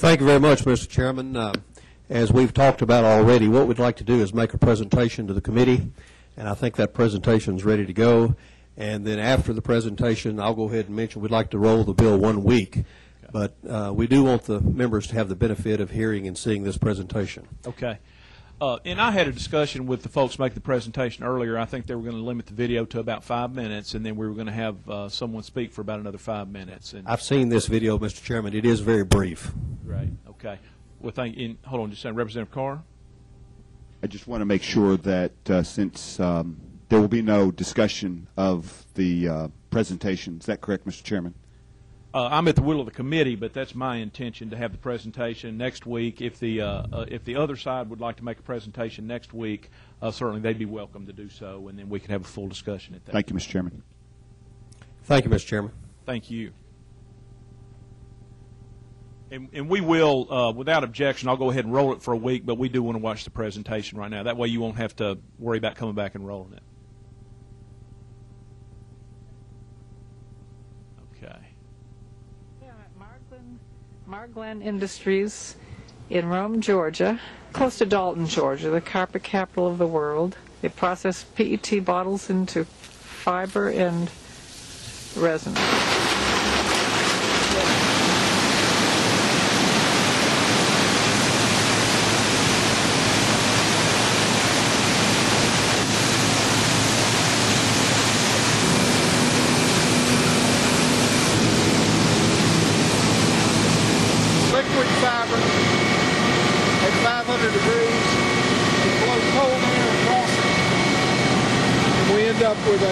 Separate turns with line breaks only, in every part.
Thank you very much, Mr. Chairman. As we've talked about already, what we'd like to do is make a presentation to the committee, and I think that presentation is ready to go. And then after the presentation, I'll go ahead and mention we'd like to roll the bill 1 week. But we do want the members to have the benefit of hearing and seeing this presentation.
Okay. And I had a discussion with the folks making the presentation earlier. I think they were going to limit the video to about 5 minutes, and then we were going to have someone speak for about another 5 minutes. And
I've seen this video, Mr. Chairman. It is very brief.
Right. Okay. Well, hold on just a second. Representative Carr?
I just want to make sure that since there will be no discussion of the presentation, is that correct, Mr. Chairman?
I'm at the will of the committee, but that's my intention to have the presentation next week. If the other side would like to make a presentation next week, certainly they'd be welcome to do so, and then we can have a full discussion at that.
Thank you, Mr. Chairman.
Thank you, Mr. Chairman.
Thank you. And we will, without objection, I'll go ahead and roll it for a week, but we do want to watch the presentation right now. That way you won't have to worry about coming back and rolling it. Okay.
Margland Industries in Rome, Georgia, close to Dalton, Georgia, the carpet capital of the world. They process PET bottles into fiber and resin.
Up with a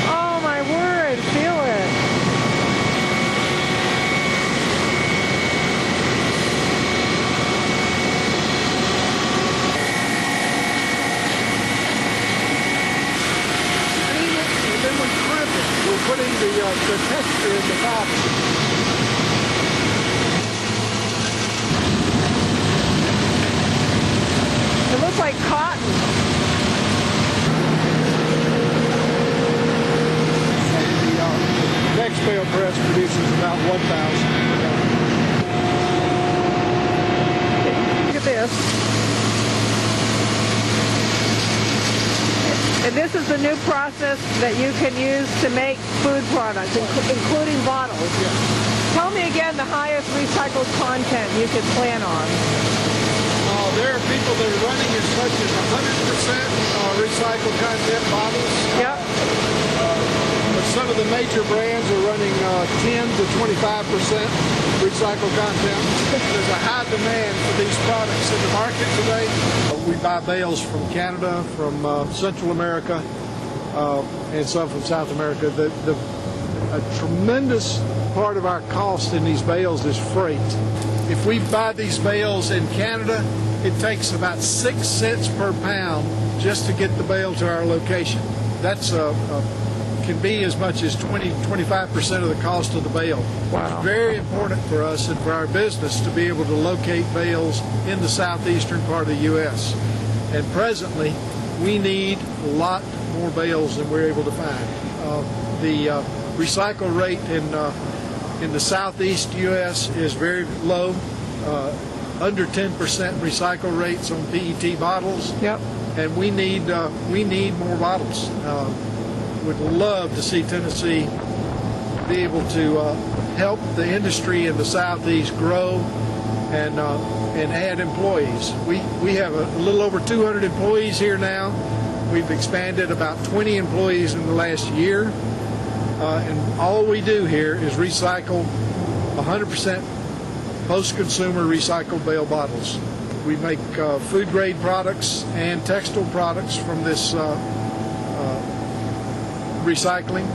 oh my word, feel it.
and then we crimp it. We're putting the texture in the fiber.
It looks like cotton.
Next bale press produces about 1,000.
Look at this. And this is the new process that you can use to make food products, including bottles. Tell me again the highest recycled content you could plan on.
There are people that are running as much as 100% recycled content bottles.
Yep.
But some of the major brands are running 10 to 25% recycled content. There's a high demand for these products in the market today. We buy bales from Canada, from Central America, and some from South America. A tremendous part of our cost in these bales is freight. If we buy these bales in Canada, it takes about 6 cents per pound just to get the bale to our location. That's can be as much as 20-25% of the cost of the bale.
Wow.
It's very important for us and for our business to be able to locate bales in the southeastern part of the U.S. And presently, we need a lot more bales than we're able to find. The recycle rate in the southeast U.S. is very low, under 10% recycle rates on PET bottles.
Yep.
And we need more bottles. Would love to see Tennessee be able to help the industry in the southeast grow and add employees. We have a little over 200 employees here now. We've expanded about 20 employees in the last year, and all we do here is recycle 100% post-consumer recycled bale bottles. We make food-grade products and textile products from this recycling,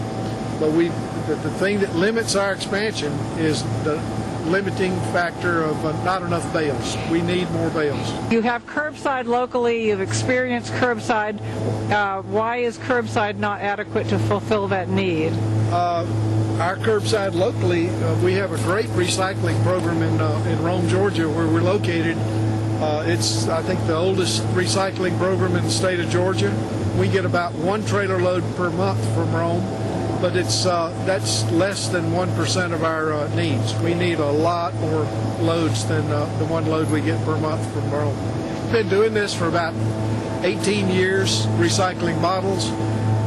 but the thing that limits our expansion is the limiting factor of not enough bales. We need more bales.
You have curbside locally, you've experienced curbside. Why is curbside not adequate to fulfill that need?
Our curbside locally, we have a great recycling program in Rome, Georgia, where we're located. It's, I think, the oldest recycling program in the state of Georgia. We get about 1 trailer load per month from Rome, but that's less than 1% of our needs. We need a lot more loads than the one load we get per month from Rome. Been doing this for about 18 years, recycling bottles,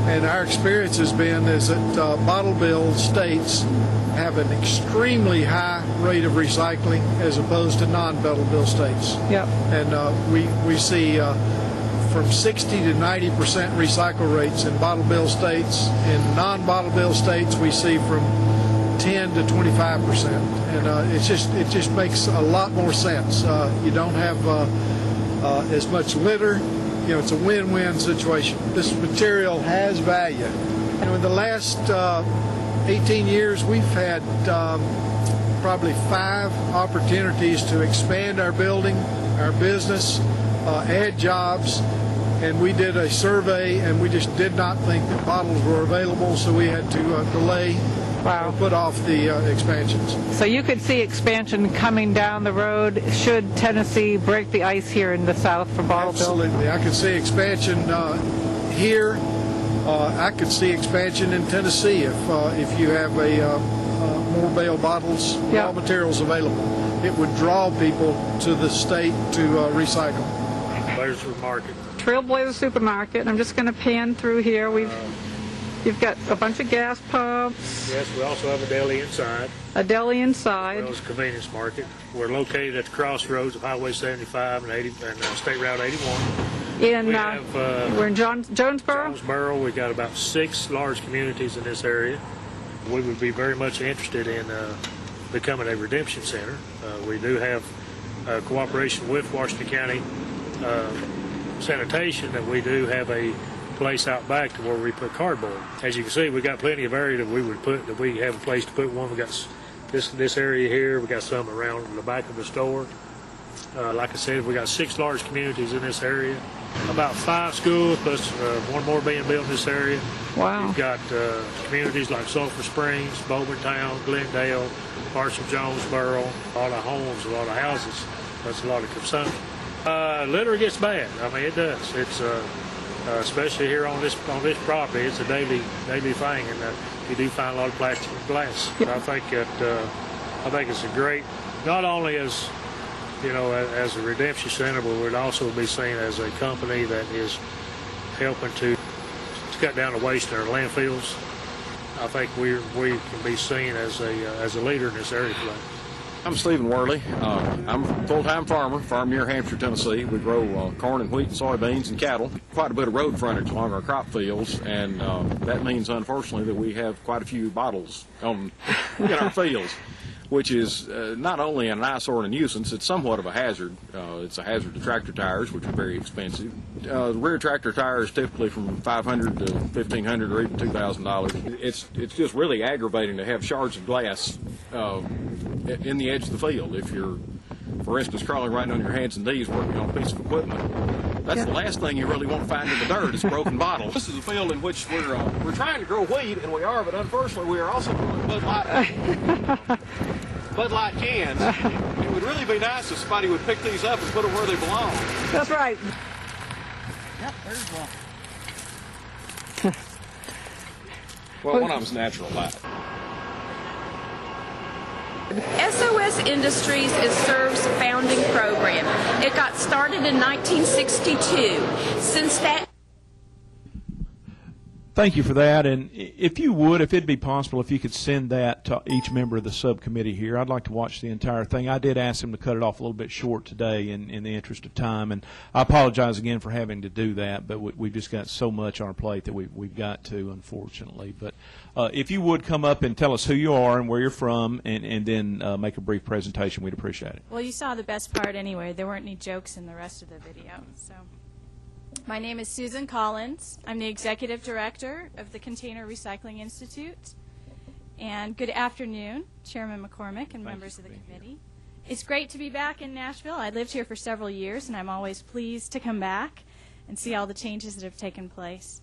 and our experience has been is that bottle bill states have an extremely high rate of recycling as opposed to non-bottle bill states.
Yep.
And we see from 60 to 90% recycle rates in bottle bill states. In non-bottle bill states, we see from 10 to 25%, and it just makes a lot more sense. You don't have as much litter. You know, it's a win-win situation. This material has value. And in the last 18 years, we've had probably 5 opportunities to expand our building, our business, add jobs, and we did a survey, and we just did not think that bottles were available, so we had to delay or put off the expansions.
So you could see expansion coming down the road should Tennessee break the ice here in the South for bottle bill?
Absolutely. I could see expansion here. I could see expansion in Tennessee if you have more bale bottles, raw materials available. It would draw people to the state to recycle.
Trailblazer Market.
Trailblazer Supermarket. And I'm just going to pan through here. You've got a bunch of gas pumps.
Yes, we also have a deli inside.
A deli inside.
As well as a convenience market. We're located at the crossroads of Highway 75 and State Route 81.
We're in Jonesboro?
Jonesboro. We've got about 6 large communities in this area. We would be very much interested in becoming a redemption center. We do have cooperation with Washington County Sanitation, and we do have a place out back to where we put cardboard. As you can see, we got plenty of area that we have a place to put one. We got this area here. We got some around the back of the store. Like I said, we got 6 large communities in this area. About 5 schools plus one more being built in this area.
Wow.
You've got communities like Sulphur Springs, Bowmantown, Glendale, parts of Jonesboro, a lot of homes, a lot of houses. That's a lot of consumption. Litter gets bad. I mean, it does. It's especially here on this property. It's a daily thing, and you do find a lot of plastic and glass. Yep. I think it's a great, not only as as a redemption center, but we'd also be seen as a company that is helping to cut down the waste in our landfills. I think we can be seen as a leader in this area today.
I'm Stephen Worley. I'm a full-time farmer, farm near Hampshire, Tennessee. We grow corn and wheat and soybeans and cattle. Quite a bit of road frontage along our crop fields, and that means, unfortunately, that we have quite a few bottles in our fields, which is not only an eyesore and a nuisance, it's somewhat of a hazard. It's a hazard to tractor tires, which are very expensive. The rear tractor tire is typically from $500 to $1,500 or even $2,000. It's just really aggravating to have shards of glass in the edge of the field. If you're, for instance, crawling right on your hands and knees working on a piece of equipment, that's the last thing you really want to find in the dirt is broken bottles. This is a field in which we're trying to grow wheat, and we are, but unfortunately we are also growing Bud Light cans. It would really be nice if somebody would pick these up and put them where they belong.
That's right.
Yep, there's one. Well, one of them's natural light.
SOS Industries is CERV's founding program. It got started in 1962. Since that...
Thank you for that, and if you would, if it'd be possible, if you could send that to each member of the subcommittee here. I'd like to watch the entire thing. I did ask them to cut it off a little bit short today in the interest of time, and I apologize again for having to do that, but we've just got so much on our plate that we've got to, unfortunately. But if you would come up and tell us who you are and where you're from, and then make a brief presentation, we'd appreciate it.
Well, you saw the best part anyway. There weren't any jokes in the rest of the video, so... My name is Susan Collins. I'm the Executive Director of the Container Recycling Institute. And good afternoon, Chairman McCormick and members of the committee. It's great to be back in Nashville. I lived here for several years, and I'm always pleased to come back and see all the changes that have taken place.